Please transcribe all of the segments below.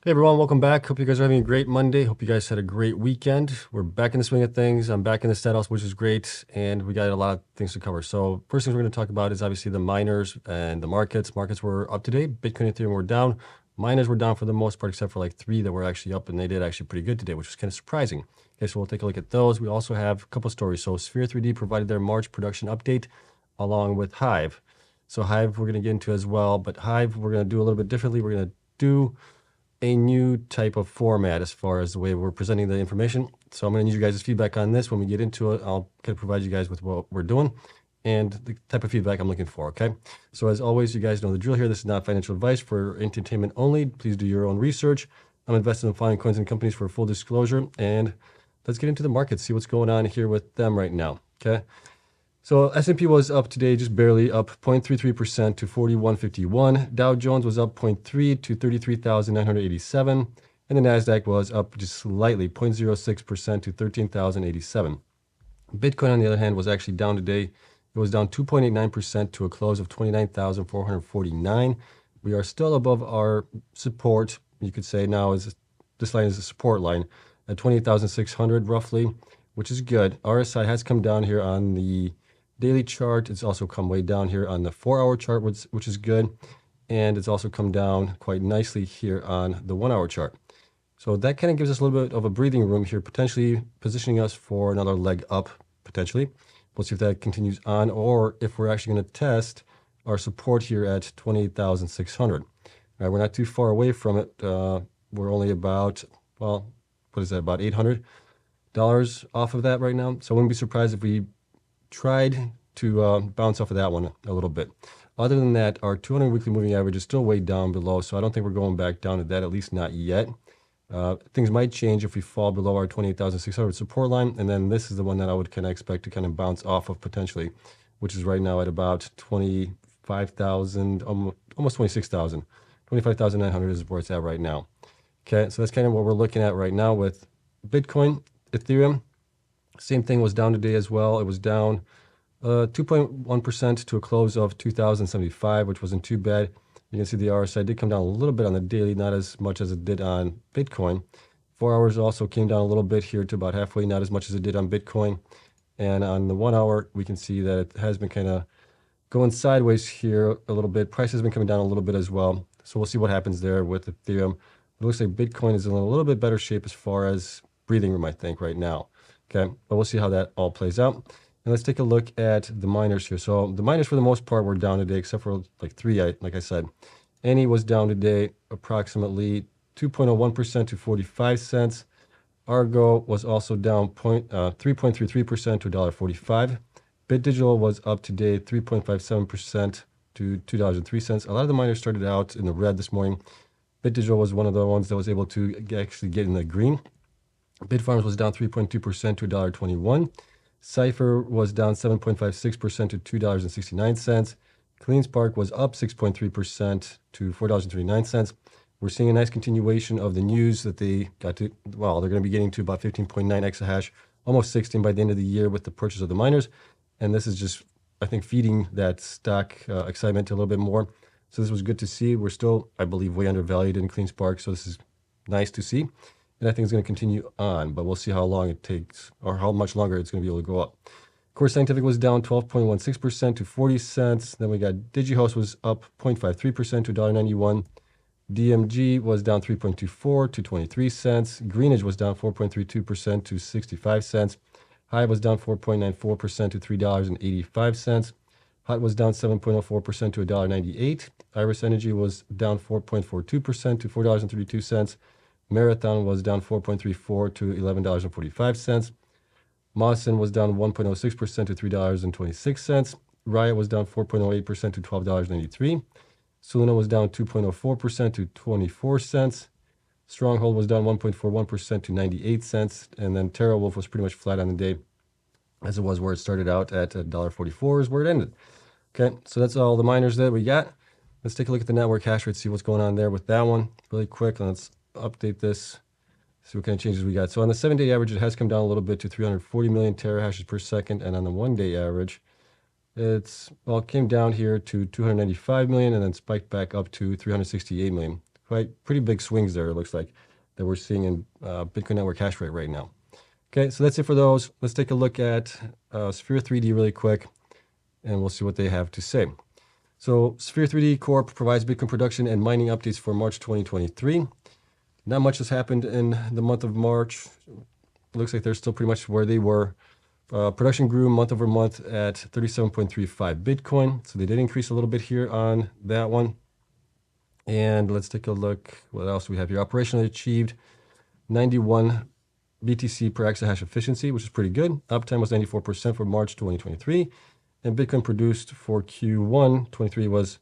Hey everyone, welcome back. Hope you guys are having a great Monday. Hope you guys had a great weekend. We're back in the swing of things. I'm back in the status, which is great, and we got a lot of things to cover. So first things we're going to talk about is obviously the miners and the markets. Markets were up today. Bitcoin and Ethereum were down. Miners were down for the most part, except for like 3 that were actually up, and they did actually pretty good today, which was kind of surprising. Okay, so we'll take a look at those. We also have a couple stories. So Sphere 3D provided their March production update along with Hive. So Hive we're going to get into as well, but Hive we're going to do a little bit differently. We're going to do a new type of format as far as the way we're presenting the information. So I'm going to need you guys' feedback on this. When we get into it, I'll kind of provide you guys with what we're doing and the type of feedback I'm looking for, okay? So as always, you guys know the drill here. This is not financial advice for entertainment only. Please do your own research. I'm invested in finding coins and companies for full disclosure. And let's get into the market, see what's going on here with them right now, okay? So S&P was up today, just barely up 0.33% to 4151. Dow Jones was up 0.3 to 33,987. And the NASDAQ was up just slightly, 0.06% to 13,087. Bitcoin, on the other hand, was actually down today. It was down 2.89% to a close of 29,449. We are still above our support. You could say now this line is a support line at 28,600 roughly, which is good. RSI has come down here on the daily chart. It's also come way down here on the 4-hour chart, which is good. And it's also come down quite nicely here on the 1-hour chart. So that kind of gives us a little bit of a breathing room here, potentially positioning us for another leg up, potentially. We'll see if that continues on or if we're actually going to test our support here at 28,600. All right, we're not too far away from it. We're only about, well, what is that, about $800 off of that right now. So I wouldn't be surprised if we tried to bounce off of that one a little bit. Other than that, our 200 weekly moving average is still way down below, so I don't think we're going back down to that, at least not yet. Things might change if we fall below our 28,600 support line, and then this is the one that I would kind of expect to kind of bounce off of potentially, which is right now at about 25,000, almost 26,000. 25,900 is where it's at right now. Okay, so that's kind of what we're looking at right now with Bitcoin, Ethereum. Same thing was down today as well. It was down 2.1% to a close of 2,075, which wasn't too bad. You can see the RSI did come down a little bit on the daily, not as much as it did on Bitcoin. 4 hours also came down a little bit here to about halfway, not as much as it did on Bitcoin. And on the 1 hour, we can see that it has been kind of going sideways here a little bit. Price has been coming down a little bit as well. So we'll see what happens there with Ethereum. It looks like Bitcoin is in a little bit better shape as far as breathing room, I think, right now. Okay, but we'll see how that all plays out. And let's take a look at the miners here. So the miners, for the most part, were down today, except for like 3, like I said. Any was down today approximately 2.01% to 45 cents. Argo was also down 3.33% to $1.45. Digital was up today 3.57% to $2.03. A lot of the miners started out in the red this morning. Digital was one of the ones that was able to actually get in the green. Bitfarms was down 3.2% to $1.21. Cypher was down 7.56% to $2.69. Cleanspark was up 6.3% to $4.39. We're seeing a nice continuation of the news that they got to, well, they're going to be getting to about 15.9 exahash, almost 16 by the end of the year with the purchase of the miners. And this is just, I think, feeding that stock excitement a little bit more. So this was good to see. We're still, I believe, way undervalued in Cleanspark. So this is nice to see. And I think it's going to continue on, but we'll see how long it takes or how much longer it's going to be able to go up. Core Scientific was down 12.16% to 40 cents. Then we got Digihost was up 0.53% to $1.91. DMG was down 3.24 to 23 cents. Greenidge was down 4.32% to 65 cents. Hive was down 4.94% to $3.85. Hot was down 7.04% to $1.98. Iris Energy was down 4.42% to $4.32. Marathon was down 4.34 to $11.45. Mawson was down 1.06% to $3.26. Riot was down 4.08% to $12.93. Soluna was down 2.04% to 24 cents. Stronghold was down 1.41% to 98 cents. And then TerraWolf was pretty much flat on the day, as it was where it started out at $1.44 is where it ended. Okay, so that's all the miners that we got. Let's take a look at the network hash rate, see what's going on there with that one really quick. Let's update this, see what kind of changes we got. So on the 7-day average, it has come down a little bit to 340 million terahashes per second. And on the 1-day average, it came down here to 295 million and then spiked back up to 368 million. pretty big swings there, it looks like, that we're seeing in Bitcoin network hash rate right now. Okay, so that's it for those. Let's take a look at Sphere 3D really quick, and we'll see what they have to say. So Sphere 3D Corp provides Bitcoin production and mining updates for March 2023. Not much has happened in the month of March. It looks like they're still pretty much where they were. Production grew month over month at 37.35 Bitcoin. So they did increase a little bit here on that one. And let's take a look. What else we have here? Operationally achieved 91 BTC per exahash efficiency, which is pretty good. Uptime was 94% for March 2023. And Bitcoin produced for Q1 23 was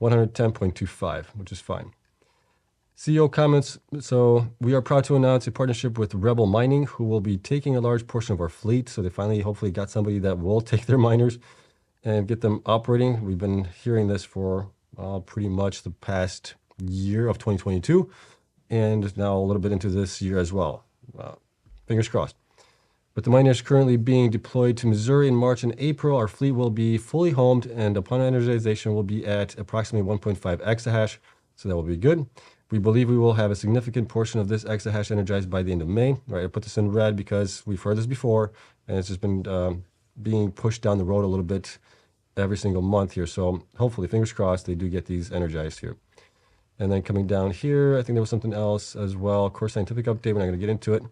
110.25, which is fine. CEO comments. So we are proud to announce a partnership with Rebel Mining, who will be taking a large portion of our fleet. So they finally hopefully got somebody that will take their miners and get them operating. We've been hearing this for pretty much the past year of 2022 and now a little bit into this year as well. Fingers crossed. But the miner is currently being deployed to Missouri in March and April. Our fleet will be fully homed, and upon energization will be at approximately 1.5 exahash. So that will be good. We believe we will have a significant portion of this exahash energized by the end of May. Right, I put this in red because we've heard this before, and it's just been being pushed down the road a little bit every single month here. So hopefully, fingers crossed, they do get these energized here. And then coming down here, I think there was something else as well. Core scientific update, we're not going to get into it.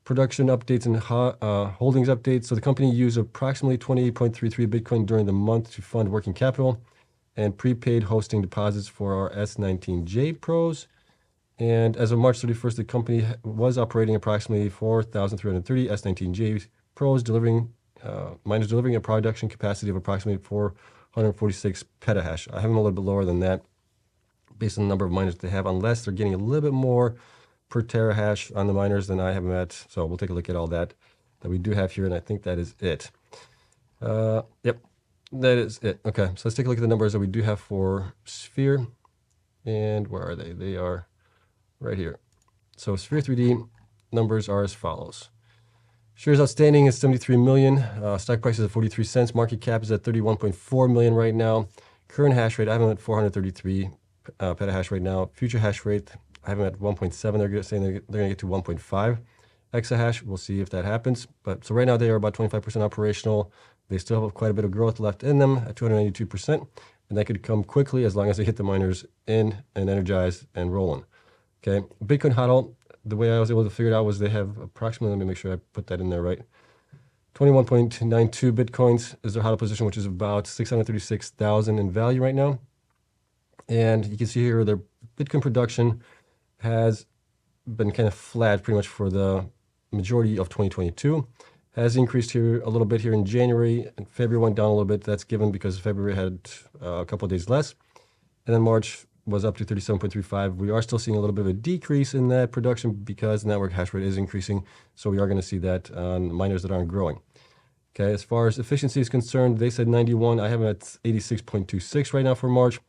Production updates and holdings updates. So the company used approximately 28.33 Bitcoin during the month to fund working capital and prepaid hosting deposits for our S19J Pros. And as of March 31st, the company was operating approximately 4,330 S19J Pros, miners delivering a production capacity of approximately 446 petahash. I have them a little bit lower than that based on the number of miners they have, unless they're getting a little bit more per terahash on the miners than I have them at. So we'll take a look at all that we do have here, and I think that is it. Yep, that is it. Okay, so let's take a look at the numbers that we do have for Sphere. And where are they? They are right here. So Sphere 3D numbers are as follows. Shares outstanding is 73 million. Stock price is at 43 cents. Market cap is at 31.4 million right now. Current hash rate, I have them at 433 petahash right now. Future hash rate, I have them at 1.7. They're saying they're going to get to 1.5 exahash. We'll see if that happens. But so right now they are about 25% operational. They still have quite a bit of growth left in them at 292%. And that could come quickly as long as they hit the miners in and energized and rolling. Okay, Bitcoin HODL, the way I was able to figure it out was they have approximately, let me make sure I put that in there right, 21.92 Bitcoins is their HODL position, which is about 636,000 in value right now. And you can see here their Bitcoin production has been kind of flat pretty much for the majority of 2022. Has increased here a little bit here in January, and February went down a little bit. That's given because February had a couple of days less. And then March was up to 37.35. We are still seeing a little bit of a decrease in that production because the network hash rate is increasing. So we are going to see that on miners that aren't growing. Okay, as far as efficiency is concerned, they said 91. I have them at 86.26 right now for March.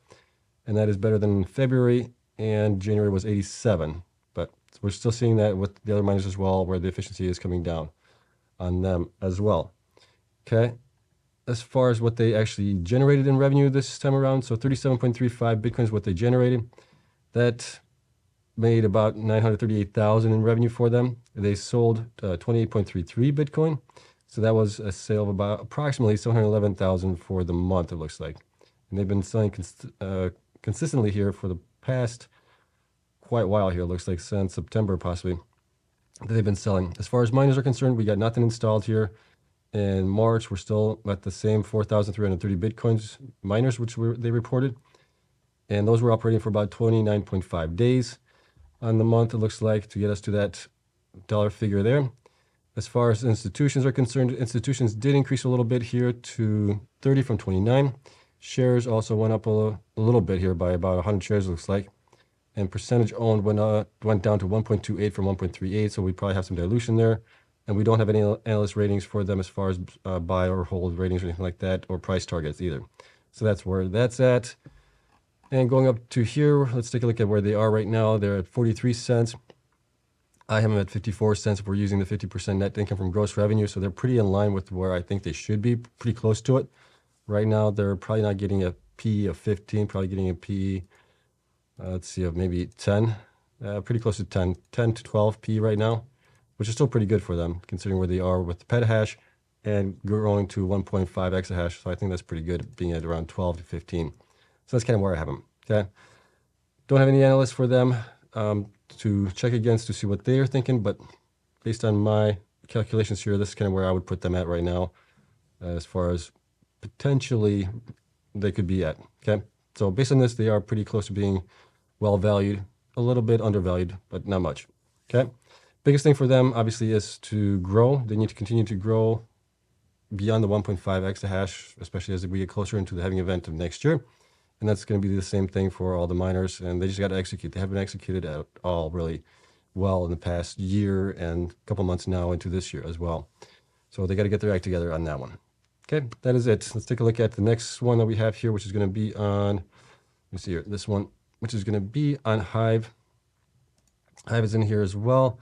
And that is better than February, and January was 87. But we're still seeing that with the other miners as well, where the efficiency is coming down on them as well. Okay, as far as what they actually generated in revenue this time around, so 37.35 Bitcoin is what they generated. That made about 938,000 in revenue for them. They sold 28.33 Bitcoin, so that was a sale of about approximately 711,000 for the month, it looks like. And they've been selling consistently here for the past quite while here, it looks like since September possibly, that they've been selling. As far as miners are concerned, we got nothing installed here. In March, we're still at the same 4,330 Bitcoins miners, which they reported. And those were operating for about 29.5 days on the month, it looks like, to get us to that dollar figure there. As far as institutions are concerned, institutions did increase a little bit here to 30 from 29. Shares also went up a little bit here by about 100 shares, it looks like. And percentage owned went down to 1.28 from 1.38, so we probably have some dilution there. And we don't have any analyst ratings for them as far as buy or hold ratings or anything like that, or price targets either. So that's where that's at. And going up to here, let's take a look at where they are right now. They're at 43 cents. I have them at 54 cents if we're using the 50% net income from gross revenue. So they're pretty in line with where I think they should be, pretty close to it. Right now, they're probably not getting a PE of 15, probably getting a PE let's see, of maybe 10, pretty close to 10 to 12p right now, which is still pretty good for them considering where they are with the petahash and growing to 1.5 exahash. So I think that's pretty good, being at around 12 to 15. So that's kind of where I have them. Okay. Don't have any analysts for them to check against to see what they are thinking, but based on my calculations here, this is kind of where I would put them at right now, as far as potentially they could be at. Okay. So based on this, they are pretty close to being well valued, a little bit undervalued, but not much. Okay. Biggest thing for them, obviously, is to grow. They need to continue to grow beyond the 1.5 exahash, especially as we get closer into the halving event of next year. And that's going to be the same thing for all the miners. And they just got to execute. They haven't executed at all really well in the past year and a couple months now into this year as well. So they got to get their act together on that one. Okay, that is it. Let's take a look at the next one that we have here, which is going to be on, let me see here, this one, which is going to be on Hive. Hive is in here as well.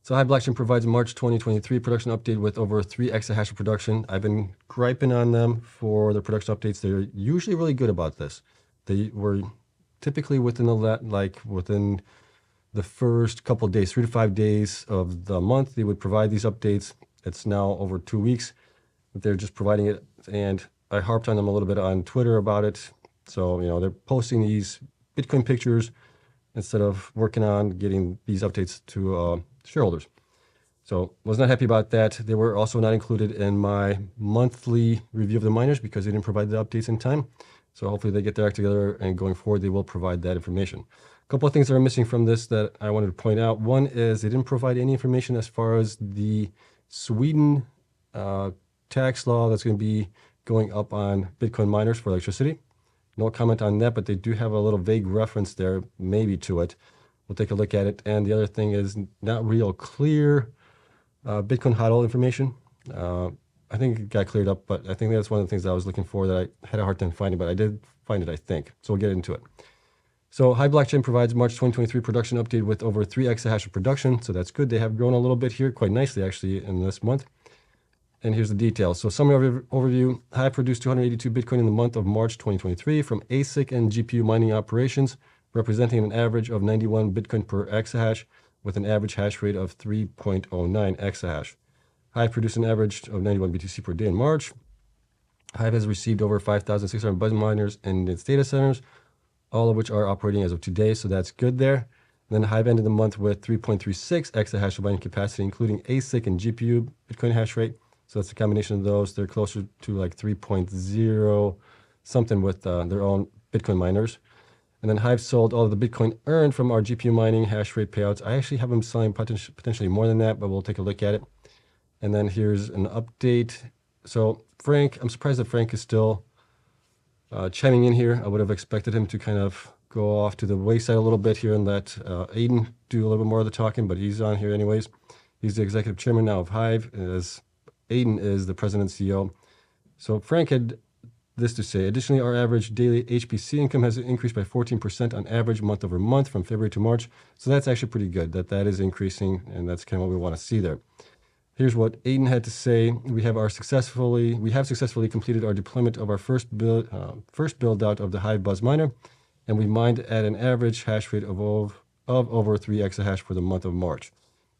So Hive Blockchain provides a March 2023 production update with over 3 exahash of production. I've been griping on them for their production updates. They're usually really good about this. They were typically within the first couple of days, 3 to 5 days of the month, they would provide these updates. It's now over 2 weeks that they're just providing it. And I harped on them a little bit on Twitter about it. So, they're posting these Bitcoin pictures instead of working on getting these updates to shareholders. So was not happy about that. They were also not included in my monthly review of the miners because they didn't provide the updates in time. So hopefully they get their act together, and going forward, they will provide that information. A couple of things that are missing from this that I wanted to point out. One is they didn't provide any information as far as the Sweden tax law that's going to be going up on Bitcoin miners for electricity. No comment on that, but they do have a little vague reference there, maybe to it. We'll take a look at it. And the other thing is not real clear Bitcoin HODL information. I think it got cleared up, but I think that's one of the things that I was looking for that I had a hard time finding, but I did find it, I think. So we'll get into it. So Hive Blockchain provides March 2023 production update with over 3 exahash of production. So that's good. They have grown a little bit here, quite nicely actually, in this month. And here's the details. So summary overview, Hive produced 282 Bitcoin in the month of March 2023 from ASIC and GPU mining operations, representing an average of 91 Bitcoin per exahash with an average hash rate of 3.09 exahash. Hive produced an average of 91 BTC per day in March. Hive has received over 5,600 buzz miners in its data centers, all of which are operating as of today, so that's good there. And then Hive ended the month with 3.36 exahash of mining capacity, including ASIC and GPU Bitcoin hash rate. So that's a combination of those. They're closer to like 3.0 something with their own Bitcoin miners. And then Hive sold all of the Bitcoin earned from our GPU mining hash rate payouts. I actually have them selling potentially more than that, but we'll take a look at it. And then here's an update. So Frank, I'm surprised that Frank is still chiming in here. I would have expected him to kind of go off to the wayside a little bit here and let Aiden do a little bit more of the talking, but he's on here anyways. He's the executive chairman now of Hive, as Aiden is the president and CEO. So Frank had this to say. Additionally, our average daily HPC income has increased by 14% on average month over month from February to March. So that's actually pretty good that is increasing, and that's kind of what we want to see there. Here's what Aiden had to say. We have successfully completed our deployment of our first build out of the Hive Buzz miner, and we mined at an average hash rate of over 3 exahash for the month of March.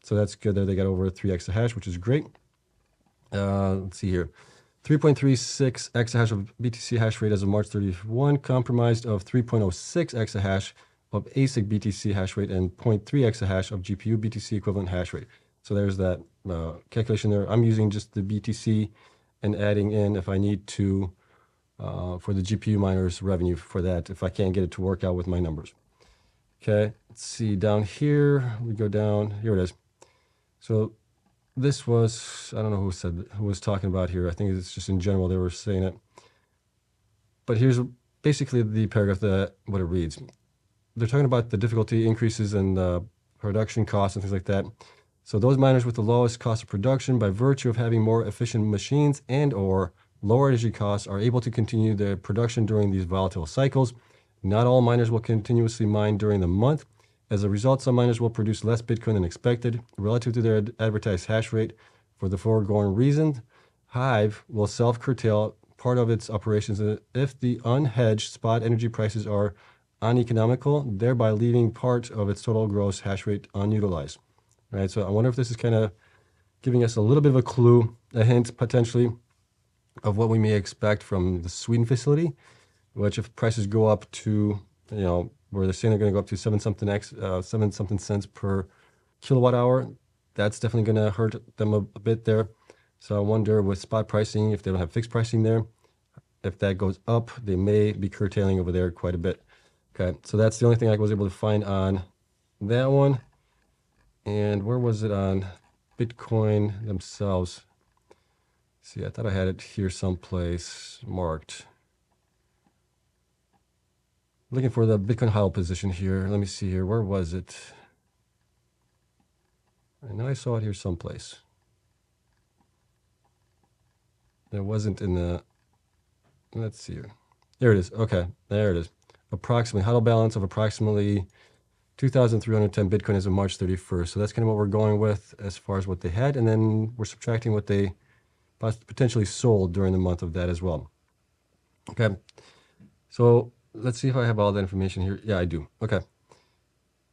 So that's good that they got over 3 exahash, which is great. Let's see here. 3.36 exahash of BTC hash rate as of March 31, comprised of 3.06 exahash of ASIC BTC hash rate and 0.3 exahash of GPU BTC equivalent hash rate. So there's that calculation there. I'm using just the BTC and adding in if I need to for the GPU miners revenue for that, if I can't get it to work out with my numbers. Okay, let's see down here. We go down, here it is. So this was, I don't know who was talking about here. I think it's just in general they were saying it. But here's basically the paragraph what it reads. They're talking about the difficulty increases in the production costs and things like that. So those miners with the lowest cost of production, by virtue of having more efficient machines and or lower energy costs, are able to continue their production during these volatile cycles. Not all miners will continuously mine during the month. As a result, some miners will produce less Bitcoin than expected relative to their advertised hash rate. For the foregoing reason, Hive will self-curtail part of its operations if the unhedged spot energy prices are uneconomical, thereby leaving part of its total gross hash rate unutilized. Right? So I wonder if this is kind of giving us a little bit of a clue, a hint potentially of what we may expect from the Sweden facility, which if prices go up to, where they're saying they're going to go up to 7 something cents per kilowatt hour, that's definitely going to hurt them a bit there. So I wonder with spot pricing, if they don't have fixed pricing there, if that goes up, they may be curtailing over there quite a bit. Okay, so that's the only thing I was able to find on that one. And where was it on Bitcoin themselves? See, I thought I had it here someplace marked. Looking for the Bitcoin HODL position here. Let me see here. Where was it? I know I saw it here someplace. It wasn't in the... Let's see here. There it is. Okay, there it is. Approximately HODL balance of approximately 2,310 Bitcoin as of March 31st. So that's kind of what we're going with as far as what they had. And then we're subtracting what they potentially sold during the month of that as well. Okay. So let's see if I have all that information here. Yeah, I do. Okay.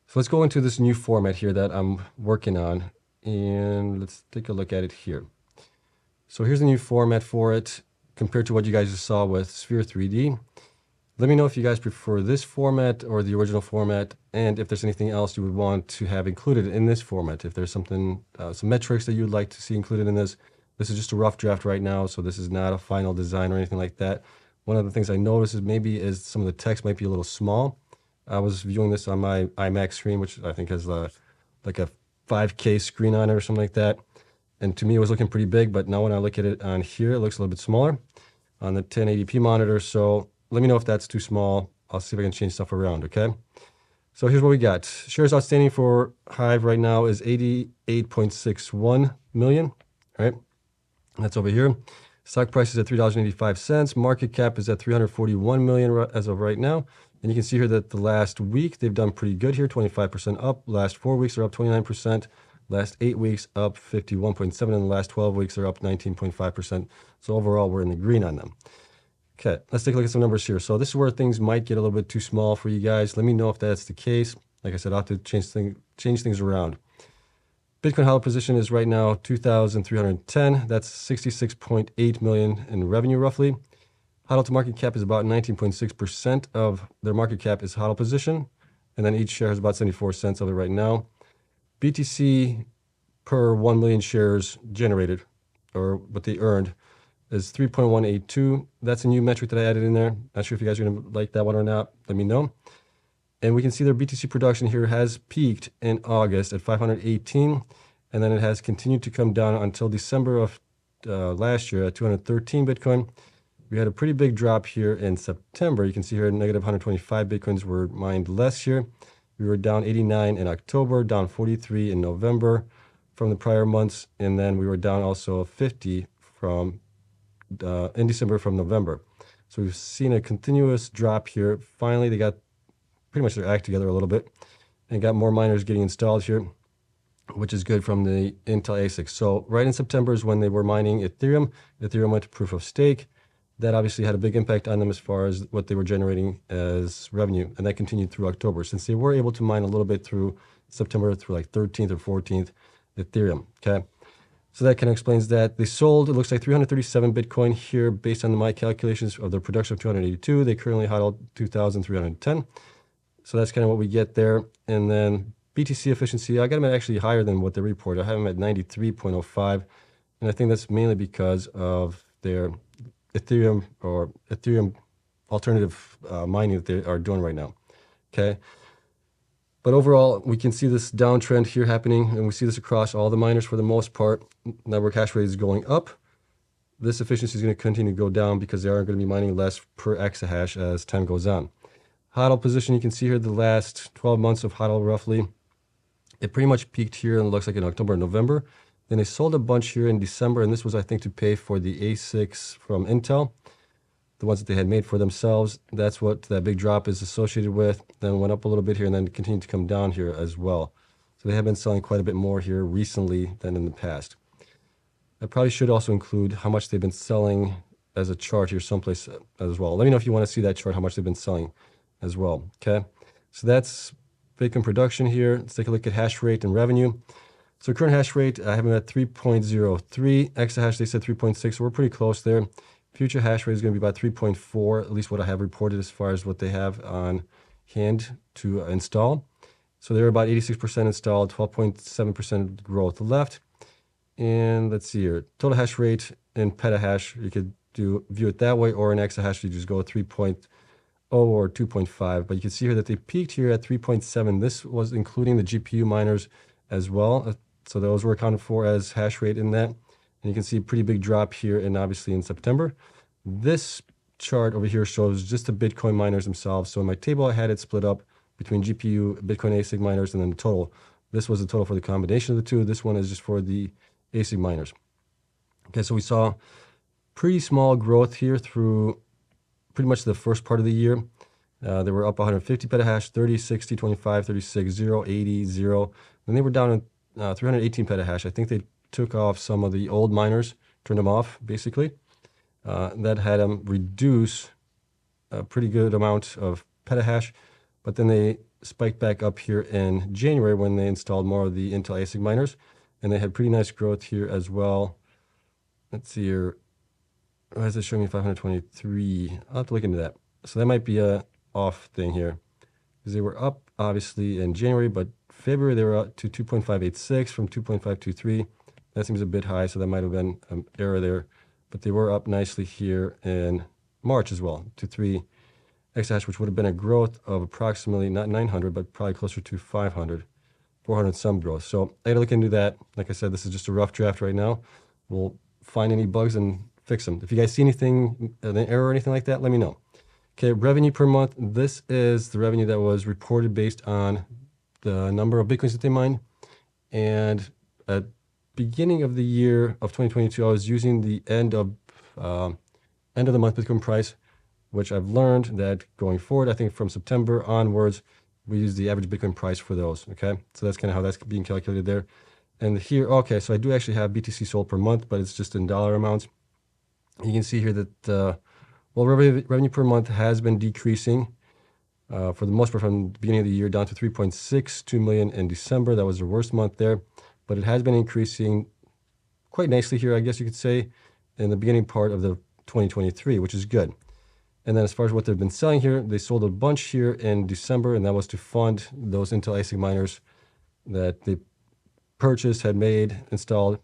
So let's go into this new format here that I'm working on. And let's take a look at it here. So here's the new format for it compared to what you guys just saw with Sphere 3D. Let me know if you guys prefer this format or the original format, and if there's anything else you would want to have included in this format. If there's something, some metrics that you'd like to see included in this. This is just a rough draft right now, so this is not a final design or anything like that. One of the things I noticed is some of the text might be a little small. I was viewing this on my iMac screen, which I think has like a 5K screen on it or something like that. And to me, it was looking pretty big, but now when I look at it on here, it looks a little bit smaller on the 1080p monitor. So let me know if that's too small. I'll see if I can change stuff around, okay? So here's what we got. Shares outstanding for Hive right now is 88.61 million, all right? That's over here. Stock price is at $3.85. Market cap is at 341 million as of right now. And you can see here that the last week, they've done pretty good here, 25% up. Last 4 weeks are up 29%. Last 8 weeks up 51.7%. And the last 12 weeks are up 19.5%. So overall, we're in the green on them. Okay, let's take a look at some numbers here. So this is where things might get a little bit too small for you guys. Let me know if that's the case. Like I said, I'll have to change things around. Bitcoin HODL position is right now 2,310. That's 66.8 million in revenue roughly. HODL to market cap is about 19.6% of their market cap is HODL position. And then each share has about 74 cents of it right now. BTC per 1 million shares generated, or what they earned, is 3.182. That's a new metric that I added in there. Not sure if you guys are going to like that one or not. Let me know. And we can see their BTC production here has peaked in August at 518, and then it has continued to come down until December of last year at 213 Bitcoin. We had a pretty big drop here in September. You can see here negative 125 Bitcoins were mined less here. We were down 89 in October, down 43 in November from the prior months, and then we were down also 50 from in December from November. So we've seen a continuous drop here. Finally, they got pretty much their act together a little bit and got more miners getting installed here, which is good from the Intel ASICs. So right in September is when they were mining Ethereum. Ethereum went to proof of stake. That obviously had a big impact on them as far as what they were generating as revenue, and that continued through October, since they were able to mine a little bit through September, through like 13th or 14th Ethereum, okay? So that kind of explains that. They sold, it looks like 337 Bitcoin here based on my calculations of their production of 282. They currently HODL 2,310. So that's kind of what we get there. And then BTC efficiency, I got them at actually higher than what they report. I have them at 93.05. And I think that's mainly because of their Ethereum or Ethereum alternative mining that they are doing right now, okay? But overall, we can see this downtrend here happening, and we see this across all the miners for the most part. Network hash rate is going up. This efficiency is going to continue to go down because they are going to be mining less per exahash as time goes on. HODL position, you can see here the last 12 months of HODL roughly. It pretty much peaked here and it looks like in October and November. Then they sold a bunch here in December, and this was, I think, to pay for the ASICs from Intel, the ones that they had made for themselves. That's what that big drop is associated with. Then went up a little bit here and then continued to come down here as well. So they have been selling quite a bit more here recently than in the past. I probably should also include how much they've been selling as a chart here someplace as well. Let me know if you want to see that chart, how much they've been selling. as well. Okay, so that's Bitcoin production here. Let's take a look at hash rate and revenue. So current hash rate, I have them at 3.03. Exahash, they said 3.6, so we're pretty close there. Future hash rate is going to be about 3.4, at least what I have reported as far as what they have on hand to install. So they're about 86% installed, 12.7% growth left. And let's see here, total hash rate in petahash, you could view it that way, or in exahash, you just go 3.0 or 2.5. But you can see here that they peaked here at 3.7. This was including the GPU miners as well. So those were accounted for as hash rate in that. And you can see a pretty big drop here, and obviously in September. This chart over here shows just the Bitcoin miners themselves. So in my table, I had it split up between GPU, Bitcoin ASIC miners, and then the total. This was the total for the combination of the two. This one is just for the ASIC miners. Okay, so we saw pretty small growth here through pretty much the first part of the year. They were up 150 petahash, 30, 60, 25, 36, 0, 80, 0. Then they were down at 318 petahash. I think they took off some of the old miners, turned them off, basically. That had them reduce a pretty good amount of petahash. But then they spiked back up here in January when they installed more of the Intel ASIC miners. And they had pretty nice growth here as well. Let's see here. Why is it showing me 523? I'll have to look into that. So that might be a off thing here, because they were up obviously in January, but February they were up to 2.586 from 2.523. That seems a bit high, so that might have been an error there. But they were up nicely here in March as well to 3 exahash, which would have been a growth of approximately not 900, but probably closer to 500, 400 some growth. So I got to look into that. Like I said, this is just a rough draft right now. We'll find any bugs and fix them. If you guys see anything, an error or anything like that, let me know. Okay, revenue per month. This is the revenue that was reported based on the number of Bitcoins that they mined. And at beginning of the year of 2022, I was using the end of the month Bitcoin price, which I've learned that going forward, I think from September onwards, we use the average Bitcoin price for those. Okay, so that's kind of how that's being calculated there. And here, okay, so I do actually have BTC sold per month, but it's just in dollar amounts. You can see here that, well, revenue per month has been decreasing for the most part from the beginning of the year down to 3.62 million in December. That was the worst month there, but it has been increasing quite nicely here, I guess you could say, in the beginning part of the 2023, which is good. And then as far as what they've been selling here, they sold a bunch here in December, and that was to fund those Intel ASIC miners that they purchased, had made, installed.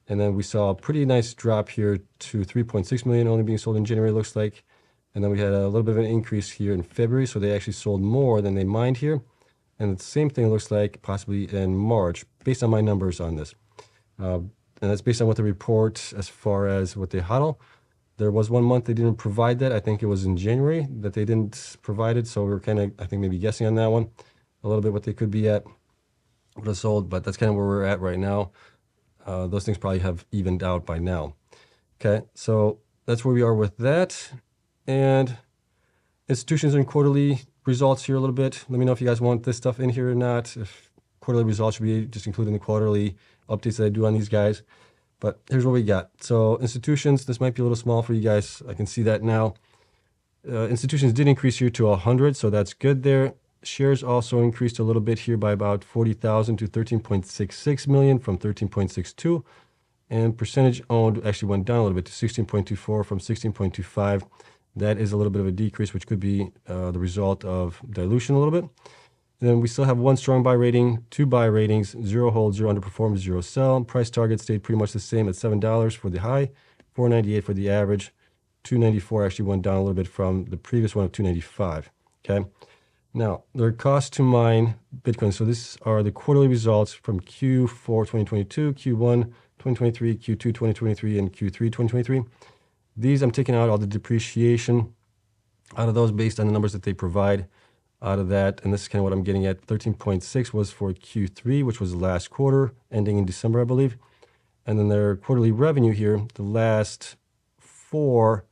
And then we saw a pretty nice drop here to 3.6 million only being sold in January, it looks like. And then we had a little bit of an increase here in February. So they actually sold more than they mined here. And the same thing looks like possibly in March, based on my numbers on this. And that's based on what they report as far as what they hodl. There was 1 month they didn't provide that. I think it was in January that they didn't provide it. So we were kind of, I think, maybe guessing on that one a little bit what they could be at, what is sold. But that's kind of where we're at right now. Those things probably have evened out by now. Okay, so that's where we are with that. And institutions and quarterly results here a little bit. Let me know if you guys want this stuff in here or not. If quarterly results should be just including the quarterly updates that I do on these guys. But here's what we got. So institutions, this might be a little small for you guys. I can see that now. Institutions did increase here to 100, so that's good there. Shares also increased a little bit here by about 40,000 to 13.66 million from 13.62. And percentage owned actually went down a little bit to 16.24 from 16.25. That is a little bit of a decrease, which could be the result of dilution a little bit. And then we still have 1 strong buy rating, 2 buy ratings, 0 hold, 0 underperform, 0 sell. Price target stayed pretty much the same at $7 for the high, $4.98 for the average. $2.94 actually went down a little bit from the previous one of $2.95. Okay. Now, their cost to mine Bitcoin. So these are the quarterly results from Q4 2022, Q1 2023, Q2 2023, and Q3 2023. These I'm taking out all the depreciation out of those based on the numbers that they provide out of that. And this is kind of what I'm getting at. 13.6 was for Q3, which was the last quarter, ending in December, I believe. And then their quarterly revenue here, the last 4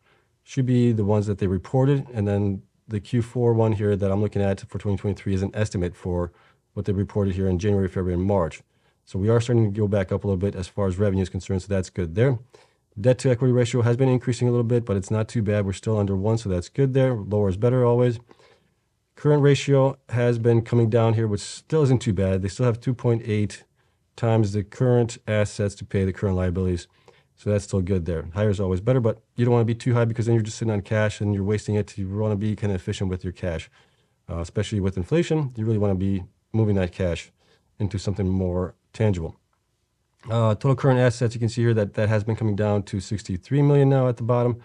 should be the ones that they reported. And then the Q4 one here that I'm looking at for 2023 is an estimate for what they reported here in January, February, and March. So we are starting to go back up a little bit as far as revenue is concerned, so that's good there. Debt to equity ratio has been increasing a little bit, but it's not too bad. We're still under 1, so that's good there. Lower is better always. Current ratio has been coming down here, which still isn't too bad. They still have 2.8 times the current assets to pay the current liabilities. So that's still good there. Higher is always better, but you don't want to be too high because then you're just sitting on cash and you're wasting it. You want to be kind of efficient with your cash, especially with inflation. You really want to be moving that cash into something more tangible. Total current assets, you can see here that has been coming down to 63 million now at the bottom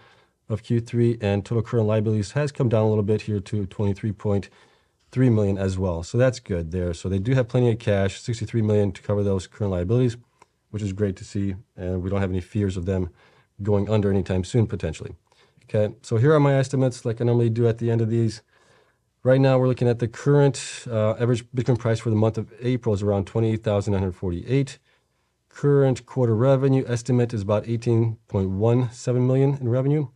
of Q3, and total current liabilities has come down a little bit here to 23.3 million as well. So that's good there. So they do have plenty of cash, 63 million to cover those current liabilities, which is great to see, and we don't have any fears of them going under anytime soon potentially. Okay, so here are my estimates like I normally do at the end of these. Right now we're looking at the current average Bitcoin price for the month of April is around 28,948. Current quarter revenue estimate is about 18.17 million in revenue.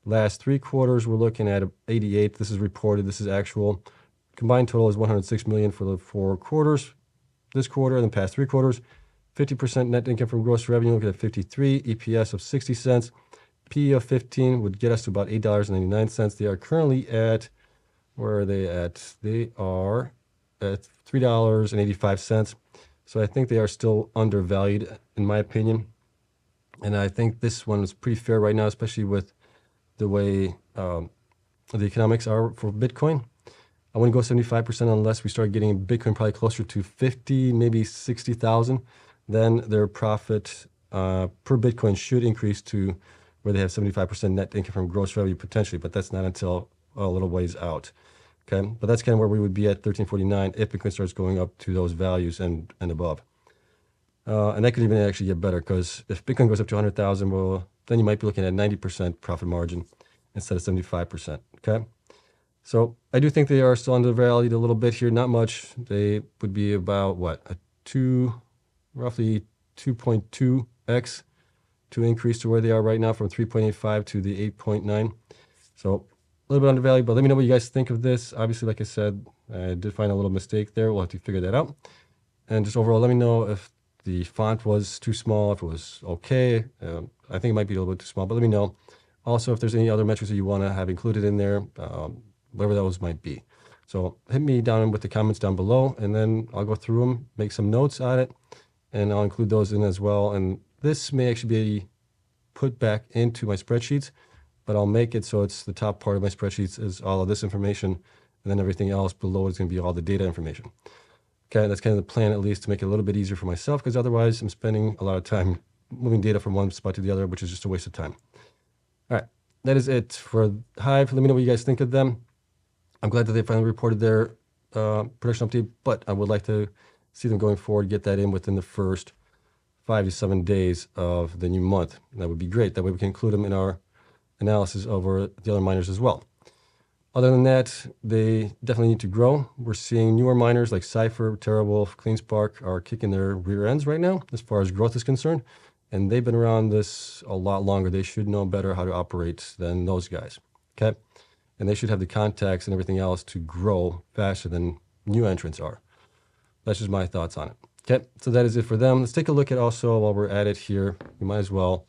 Last 3 quarters, we're looking at 88. This is reported. This is actual. Combined total is 106 million for the 4 quarters. This quarter and the past 3 quarters. 50% net income from gross revenue, looking at 53. EPS of 60 cents. P of 15 would get us to about $8.99. They are currently at, where are they at? They are at $3.85. So I think they are still undervalued, in my opinion. And I think this one is pretty fair right now, especially with the way the economics are for Bitcoin. I wouldn't go 75% unless we start getting Bitcoin probably closer to 50, maybe 60,000. Then their profit per Bitcoin should increase to where they have 75% net income from gross revenue potentially, but that's not until a little ways out. Okay, but that's kind of where we would be at 1349 if Bitcoin starts going up to those values and above. And that could even actually get better, because if Bitcoin goes up to 100,000, well, then you might be looking at 90% profit margin instead of 75%. Okay, so I do think they are still undervalued a little bit here, not much. They would be about what, roughly 2.2x to increase to where they are right now from 3.85 to the 8.9. So a little bit undervalued, but let me know what you guys think of this. Obviously, like I said, I did find a little mistake there. We'll have to figure that out. And just overall, let me know if the font was too small, if it was okay. I think it might be a little bit too small, but let me know. Also, if there's any other metrics that you want to have included in there, whatever those might be. So hit me down with the comments down below, and then I'll go through them, make some notes on it, and I'll include those in as well. And this may actually be put back into my spreadsheets, but I'll make it so it's the top part of my spreadsheets is all of this information, and then everything else below is going to be all the data information. Okay, that's kind of the plan, at least to make it a little bit easier for myself, because otherwise I'm spending a lot of time moving data from one spot to the other, which is just a waste of time. All right, that is it for Hive. Let me know what you guys think of them. I'm glad that they finally reported their production update, but I would like to see them going forward, get that in within the first 5 to 7 days of the new month. That would be great. That way we can include them in our analysis over the other miners as well. Other than that, they definitely need to grow. We're seeing newer miners like Cypher, TeraWolf, Cleanspark are kicking their rear ends right now as far as growth is concerned. And they've been around this a lot longer. They should know better how to operate than those guys. Okay? And they should have the contacts and everything else to grow faster than new entrants are. That's just my thoughts on it. Okay, so that is it for them. Let's take a look at also, while we're at it here, we might as well,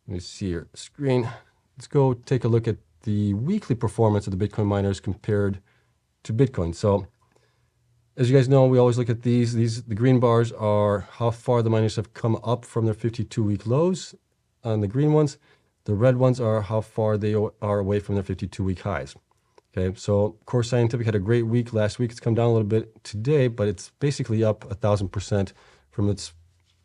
let me see your screen. Let's go take a look at the weekly performance of the Bitcoin miners compared to Bitcoin. So as you guys know, we always look at these, the green bars are how far the miners have come up from their 52-week lows on the green ones. The red ones are how far they are away from their 52-week highs. Okay, so Core Scientific had a great week last week. It's come down a little bit today, but it's basically up 1,000% from its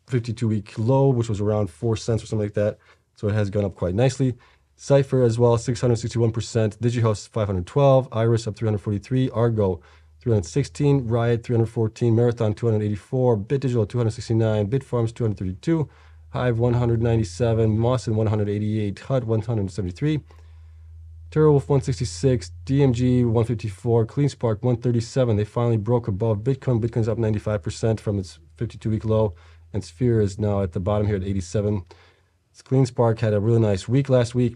52-week low, which was around 4 cents or something like that. So it has gone up quite nicely. Cypher as well, 661%. Digihost 512. Iris up 343. Argo 316. Riot 314. Marathon 284. BitDigital 269. Bitfarms 232. Hive 197. Mawson 188. HUD 173. TeraWolf 166, DMG 154, Cleanspark 137. They finally broke above Bitcoin. Bitcoin's up 95% from its 52-week low, and Sphere is now at the bottom here at 87. Cleanspark had a really nice week last week.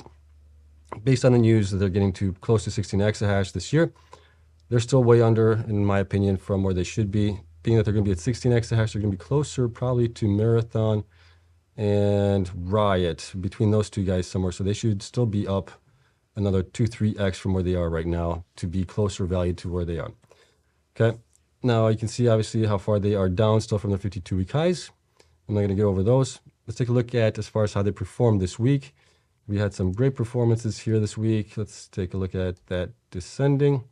Based on the news that they're getting to close to 16 exahash this year, they're still way under, in my opinion, from where they should be. Being that they're going to be at 16 exahash, they're going to be closer probably to Marathon and Riot, between those two guys somewhere. So they should still be up another 2-3x from where they are right now to be closer value to where they are. Okay, now you can see obviously how far they are down still from their 52-week highs. I'm not going to go over those. Let's take a look at as far as how they performed this week. We had some great performances here this week. Let's take a look at that descending.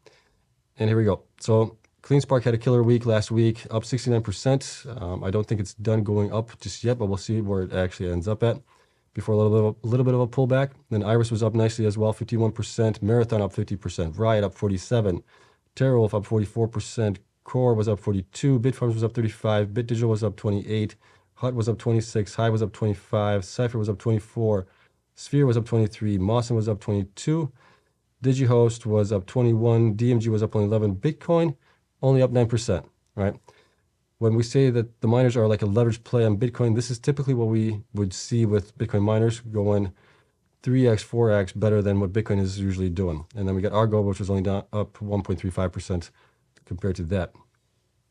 And here we go. So Cleanspark had a killer week last week, up 69%. I don't think it's done going up just yet, but we'll see where it actually ends up at before a little bit of a pullback. Then Iris was up nicely as well, 51%. Marathon up 50%. Riot up 47%. TerraWolf up 44%. Core was up 42%. Bitfarms was up 35%. BitDigital was up 28%. Hut was up 26%. Hive was up 25%. Cypher was up 24%. Sphere was up 23%. Mawson was up 22%. Digihost was up 21%. DMG was up only 11%. Bitcoin only up 9%, right? When we say that the miners are like a leveraged play on Bitcoin, this is typically what we would see with Bitcoin miners going 3x, 4x better than what Bitcoin is usually doing. And then we got Argo, which was only down up 1.35% compared to that.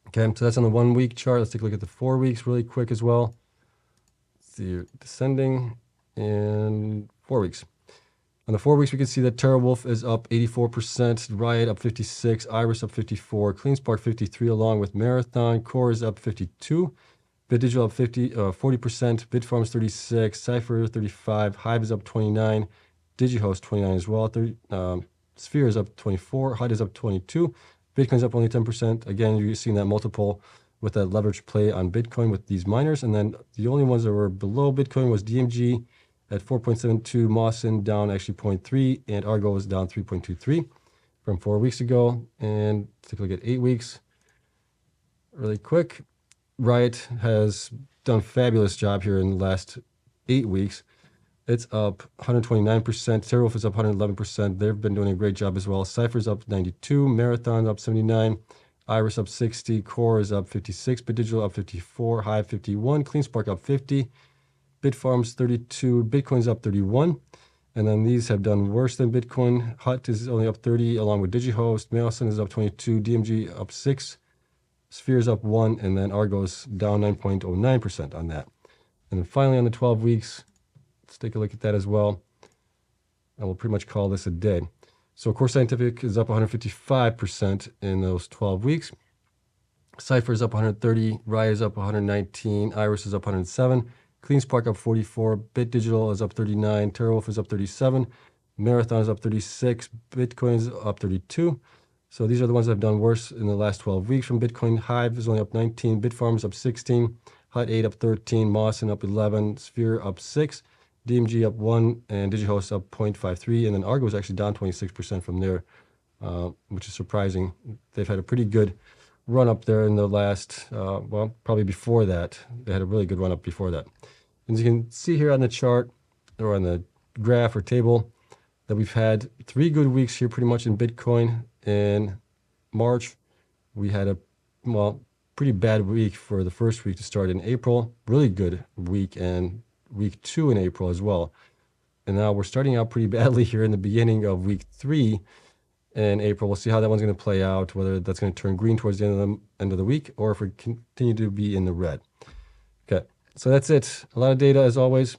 Okay, so that's on the 1 week chart. Let's take a look at the 4 weeks really quick as well. Let's see, descending in 4 weeks. On the 4 weeks, we can see that TerraWolf is up 84%, Riot up 56%, Iris up 54%, Cleanspark 53%, along with Marathon. Core is up 52%, BitDigital up 40%, Bitfarms 36%, Cypher 35%, Hive is up 29%, Digihost 29% as well. Sphere is up 24%, Hut is up 22%, Bitcoin's up only 10%. Again, you're seeing that multiple with that leverage play on Bitcoin with these miners. And then the only ones that were below Bitcoin was DMG at 4.72, Mawson down actually 0.3, and Argo was down 3.23 from 4 weeks ago. And take a look at 8 weeks really quick. Riot has done a fabulous job here in the last 8 weeks. It's up 129%. TerraWolf is up 111%. They've been doing a great job as well. Cypher's up 92%. Marathon up 79%. Iris up 60%. Core is up 56%. BitDigital up 54%. Hive 51%. Cleanspark up 50%. Bitfarms 32%. Bitcoin's up 31%. And then these have done worse than Bitcoin. Hut is only up 30%, along with Digihost. Mawson is up 22%. DMG up 6%. Sphere's up 1%. And then Argo's down 9.09% on that. And then finally on the 12 weeks, let's take a look at that as well. And we'll pretty much call this a day. So Core Scientific is up 155% in those 12 weeks. Cypher is up 130%. Riot is up 119%. Iris is up 107%. Cleanspark up 44%. BitDigital is up 39%. TerraWolf is up 37%. Marathon is up 36%. Bitcoin is up 32%. So these are the ones that have done worse in the last 12 weeks from Bitcoin. Hive is only up 19%. Bitfarms up 16%. Hut 8 up 13%. Mawson up 11%. Sphere up 6%. DMG up 1%. And Digihost up 0.53%. And then Argo is actually down 26% from there, which is surprising. They've had a pretty good run up there in the last, well, probably before that. They had a really good run up before that. As you can see here on the chart or on the graph or table that we've had 3 good weeks here pretty much in Bitcoin. In March, we had a, well, pretty bad week for the first week to start in April. Really good week and week 2 in April as well. And now we're starting out pretty badly here in the beginning of week 3 in April. We'll see how that one's going to play out, whether that's going to turn green towards the end of the week or if we continue to be in the red. Okay, so that's it. A lot of data as always.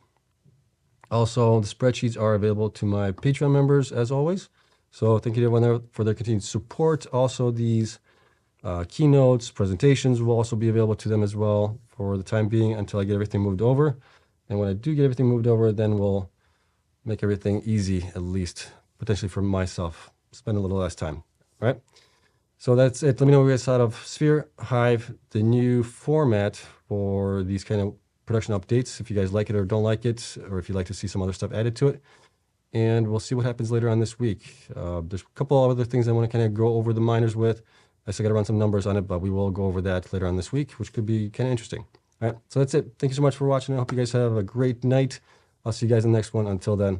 Also, the spreadsheets are available to my Patreon members as always. So thank you to everyone there for their continued support. Also, these keynotes, presentations will also be available to them as well for the time being until I get everything moved over. And when I do get everything moved over, then we'll make everything easy, at least potentially for myself. Spend a little less time, right? So that's it. Let me know what you guys thought of Sphere, Hive, the new format for these kind of production updates, if you guys like it or don't like it, or if you'd like to see some other stuff added to it. And we'll see what happens later on this week. There's a couple of other things I want to kind of go over the miners with. I still got to run some numbers on it, but we will go over that later on this week, which could be kind of interesting. All right, so that's it. Thank you so much for watching. I hope you guys have a great night. I'll see you guys in the next one. Until then,